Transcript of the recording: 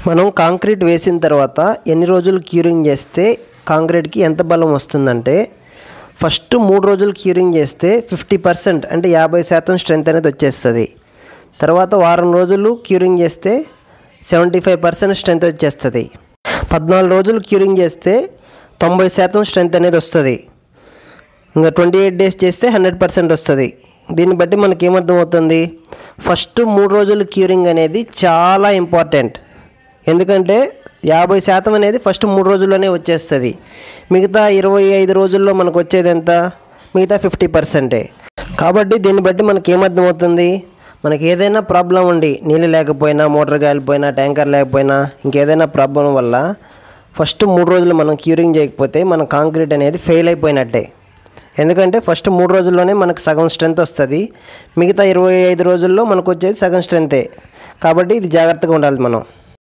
మనం కాంక్రీట్ వేసిన తర్వాత ఎన్ని రోజులు క్యూరింగ్ చేస్తే కాంక్రీట్కి ఎంత బలం వస్తుందంటే, ఫస్ట్ 3 రోజులు క్యూరింగ్ చేస్తే 50% అంటే 50% స్ట్రెంత్ అనేది వచ్చేస్తుంది. తర్వాత వారం రోజులు క్యూరింగ్ చేస్తే 75% స్ట్రెంత్ వచ్చేస్తుంది. 14 రోజులు క్యూరింగ్ చేస్తే 90% స్ట్రెంత్ అనేది వస్తుంది. ఇంకా 28 డేస్ చేస్తే 100% వస్తుంది. దీన్ని బట్టి మనకి ఏమర్థమవుతుంది, ఫస్ట్ 3 రోజులు క్యూరింగ్ అనేది చాలా ఇంపార్టెంట్. ఎందుకంటే 50% అనేది ఫస్ట్ 3 రోజుల్లోనే వచ్చేస్తుంది. మిగతా 25 రోజుల్లో మనకు వచ్చేది ఎంత, మిగతా 50%. కాబట్టి దీన్ని బట్టి మనకి ఏమర్థమవుతుంది, మనకి ఏదైనా ప్రాబ్లం ఉండి నీళ్ళు లేకపోయినా, మోటార్ కాలిపోయినా, ట్యాంకర్ లేకపోయినా, ఇంకేదైనా ప్రాబ్లం వల్ల ఫస్ట్ 3 రోజులు మనం క్యూరింగ్ చేయకపోతే మన కాంక్రీట్ అనేది ఫెయిల్ అయిపోయినట్టే. ఎందుకంటే ఫస్ట్ 3 రోజుల్లోనే మనకు సగం స్ట్రెంత్ వస్తుంది. మిగతా 25 రోజుల్లో మనకు వచ్చేది సగం స్ట్రెంతే. కాబట్టి ఇది జాగ్రత్తగా ఉండాలి మనం.